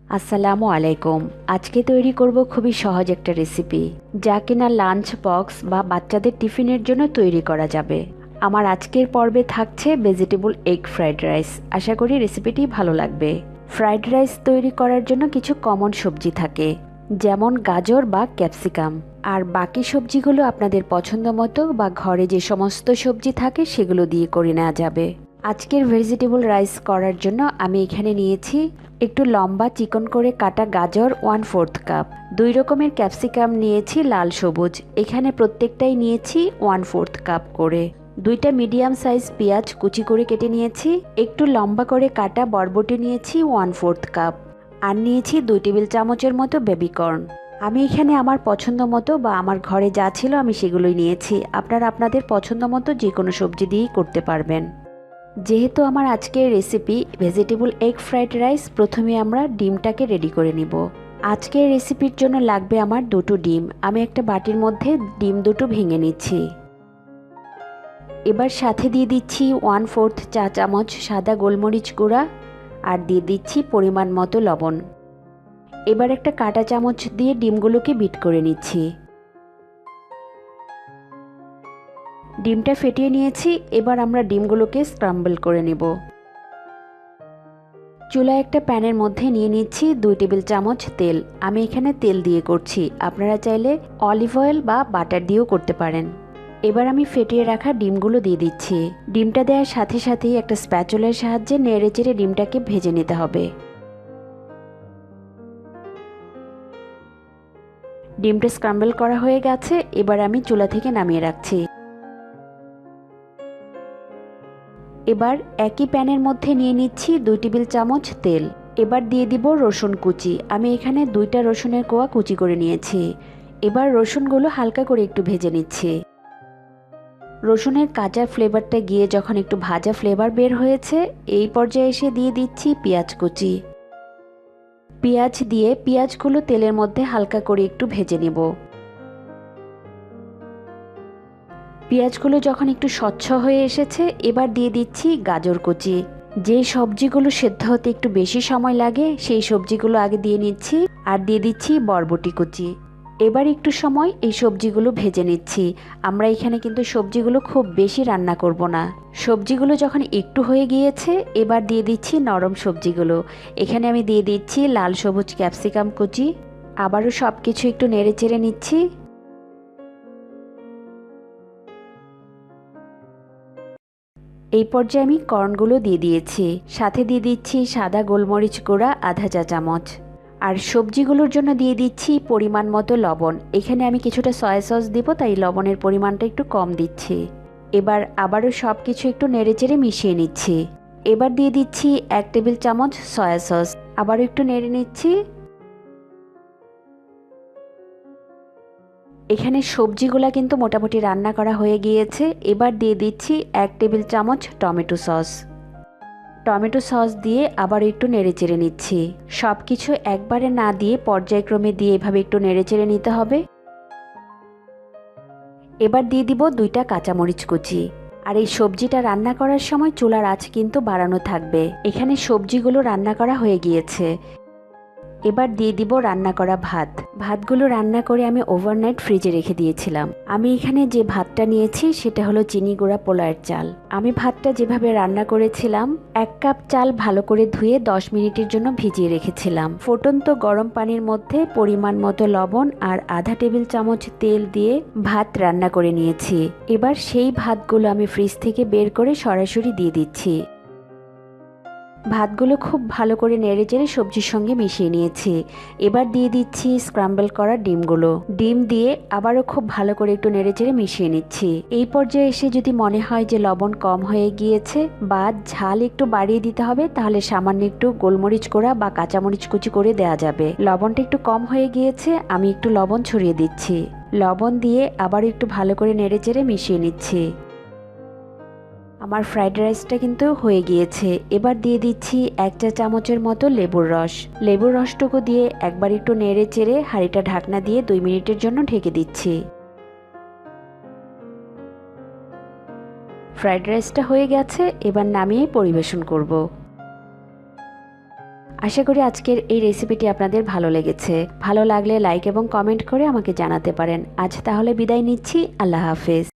আসসালামু আলাইকুম। আজকে তৈরি করব খুবই সহজ একটা রেসিপি, যা কিনা লাঞ্চ বক্স বা বাচ্চাদের টিফিনের জন্য তৈরি করা যাবে। আমার আজকের পর্বে থাকছে ভেজিটেবল এগ ফ্রাইড রাইস। আশা করি রেসিপিটি ভালো লাগবে। ফ্রাইড রাইস তৈরি করার জন্য কিছু কমন সবজি থাকে, যেমন গাজর বা ক্যাপসিকাম। আর বাকি সবজিগুলো আপনাদের পছন্দ মতো বা ঘরে যে সমস্ত সবজি থাকে সেগুলো দিয়ে করে নেওয়া যাবে। আজকের ভেজিটেবল রাইস করার জন্য আমি এখানে নিয়েছি একটু লম্বা চিকন করে কাটা গাজর 1/4 কাপ, 2 রকমের ক্যাপসিকাম নিয়েছি লাল সবুজ, এখানে প্রত্যেকটাই নিয়েছি 1/4 কাপ করে। 2টা মিডিয়াম সাইজ পেঁয়াজ কুচি করে কেটে নিয়েছি। একটু লম্বা করে কাটা বরবটি নিয়েছি 1/4 কাপ। আর নিয়েছি 2 টেবিল চামচের মতো বেবিকর্ন। আমি এখানে আমার পছন্দ মতো বা আমার ঘরে যা ছিল আমি সেগুলোই নিয়েছি। আপনারা আপনাদের পছন্দ মতো যে কোনো সবজি দিয়েই করতে পারবেন। যেহেতু আমার আজকের recipe vegetable egg fried rice, প্রথমে আমরা ডিমটাকে রেডি করে নিব। আজকের রেসিপির জন্য লাগবে আমার 2টো ডিম। আমি একটা বাটির মধ্যে ডিম 2টো ভেঙে নিচ্ছি। এবার সাথে দিয়ে দিচ্ছি 1/4 চা চামচ সাদা গোলমরিচ গুঁড়া আর দিয়ে দিচ্ছি পরিমাণ মতো লবণ। এবার একটা কাঁটা চামচ দিয়ে ডিমগুলোকে বিট করে নিচ্ছি। ডিমটা ফেটিয়ে নিয়েছি। এবার আমরা ডিমগুলোকে স্ক্রাম্বল করে নেব। চুলায় একটা প্যানের মধ্যে নিয়ে নিচ্ছি 2 টেবিল চামচ তেল। আমি এখানে তেল দিয়ে করছি, আপনারা চাইলে অলিভ অয়েল বা বাটার দিয়েও করতে পারেন। এবার আমি ফেটিয়ে রাখা ডিমগুলো দিয়ে দিচ্ছি। ডিমটা দেওয়ার সাথে সাথেই একটা স্প্যাচুলার সাহায্যে নেড়েচেড়ে ডিমটাকে ভেজে নিতে হবে। ডিমটা স্ক্রাম্বল করা হয়ে গেছে। এবার আমি চুলা থেকে নামিয়ে রাখছি। এবার একই প্যানের মধ্যে নিয়ে নিচ্ছি 2 টেবিল চামচ তেল। এবার দিয়ে দিব রসুন কুচি। আমি এখানে 2টা রসুনের কোয়া কুচি করে নিয়েছি। এবার রসুনগুলো হালকা করে একটু ভেজে নিচ্ছি। রসুনের কাঁচা ফ্লেভারটা গিয়ে যখন একটু ভাজা ফ্লেভার বের হয়েছে, এই পর্যায়ে এসে দিয়ে দিচ্ছি পেঁয়াজ কুচি। পেঁয়াজ দিয়ে পেঁয়াজগুলো তেলের মধ্যে হালকা করে একটু ভেজে নেব। পেঁয়াজগুলো যখন একটু স্বচ্ছ হয়ে এসেছে, এবার দিয়ে দিচ্ছি গাজর কুচি। যে সবজিগুলো সেদ্ধ হতে একটু বেশি সময় লাগে সেই সবজিগুলো আগে দিয়ে নিচ্ছি। আর দিয়ে দিচ্ছি বরবটি কুচি। এবার একটু সময় এই সবজিগুলো ভেজে নিচ্ছি। আমরা এখানে কিন্তু সবজিগুলো খুব বেশি রান্না করব না। সবজিগুলো যখন একটু হয়ে গিয়েছে, এবার দিয়ে দিচ্ছি নরম সবজিগুলো। এখানে আমি দিয়ে দিচ্ছি লাল সবুজ ক্যাপসিকাম কুচি। আবারও সব কিছু একটু নেড়ে চেড়ে নিচ্ছি। এই পর্যায়ে আমি কর্নগুলো দিয়ে দিয়েছি। সাথে দিয়ে দিচ্ছি সাদা গোলমরিচ গুঁড়া আধা চা চামচ। আর সবজিগুলোর জন্য দিয়ে দিচ্ছি পরিমাণ মতো লবণ। এখানে আমি কিছুটা সয়া সস দিব, তাই লবণের পরিমাণটা একটু কম দিচ্ছি। এবার আবারও সব কিছু একটু নেড়েচেড়ে মিশিয়ে নিচ্ছি। এবার দিয়ে দিচ্ছি 1 টেবিল চামচ সয়া সস। আবারও একটু নেড়ে নিচ্ছি। এখানে সবজিগুলা কিন্তু মোটামুটি রান্না করা হয়ে গিয়েছে। এবার দিয়ে দিচ্ছি 1 টেবিল চামচ টমেটো সস। টমেটো সস দিয়ে আবার একটু নেড়েচেড়ে নিচ্ছি। সব কিছু একবারে না দিয়ে পর্যায়ক্রমে দিয়ে এভাবে একটু নেড়েচেড়ে নিতে হবে। এবার দিয়ে দিব 2টা কাঁচামরিচ কুচি। আর এই সবজিটা রান্না করার সময় চুলার আঁচ কিন্তু বাড়ানো থাকবে। এখানে সবজিগুলো রান্না করা হয়ে গিয়েছে। এবার দিয়ে দিব রান্না করা ভাত। ভাতগুলো রান্না করে আমি ওভারনাইট ফ্রিজে রেখে দিয়েছিলাম। আমি এখানে যে ভাতটা নিয়েছি সেটা হলো চিনি গুঁড়া পোলাওয়ের চাল। আমি ভাতটা যেভাবে রান্না করেছিলাম, 1 কাপ চাল ভালো করে ধুয়ে 10 মিনিটের জন্য ভিজিয়ে রেখেছিলাম। ফুটন্ত গরম পানির মধ্যে পরিমাণ মতো লবণ আর আধা টেবিল চামচ তেল দিয়ে ভাত রান্না করে নিয়েছি। এবার সেই ভাতগুলো আমি ফ্রিজ থেকে বের করে সরাসরি দিয়ে দিচ্ছি। ভাতগুলো খুব ভালো করে নেড়েচেড়ে সবজির সঙ্গে মিশিয়ে নিয়েছি। এবার দিয়ে দিচ্ছি স্ক্রাম্বল করা ডিমগুলো। ডিম দিয়ে আবারও খুব ভালো করে একটু নেড়েচেড়ে মিশিয়ে নিচ্ছি। এই পর্যায়ে এসে যদি মনে হয় যে লবণ কম হয়ে গিয়েছে বা ঝাল একটু বাড়িয়ে দিতে হবে, তাহলে সামান্য একটু গোলমরিচ গুঁড়া বা কাঁচামরিচ কুচি করে দেওয়া যাবে। লবণটা একটু কম হয়ে গিয়েছে, আমি একটু লবণ ছড়িয়ে দিচ্ছি। লবণ দিয়ে আবার একটু ভালো করে নেড়েচেড়ে মিশিয়ে নিচ্ছি। আমার ফ্রাইড রাইসটা কিন্তু হয়ে গিয়েছে। এবার দিয়ে দিচ্ছি 1 চা চামচের মতো লেবুর রস। লেবুর রসটুকু দিয়ে একবার একটু নেড়ে চেড়ে হাঁড়িটা ঢাকনা দিয়ে 2 মিনিটের জন্য ঢেকে দিচ্ছি। ফ্রাইড রাইসটা হয়ে গেছে। এবার নামিয়ে পরিবেশন করব। আশা করি আজকের এই রেসিপিটি আপনাদের ভালো লেগেছে। ভালো লাগলে লাইক এবং কমেন্ট করে আমাকে জানাতে পারেন। আজ তাহলে বিদায় নিচ্ছি। আল্লাহ হাফেজ।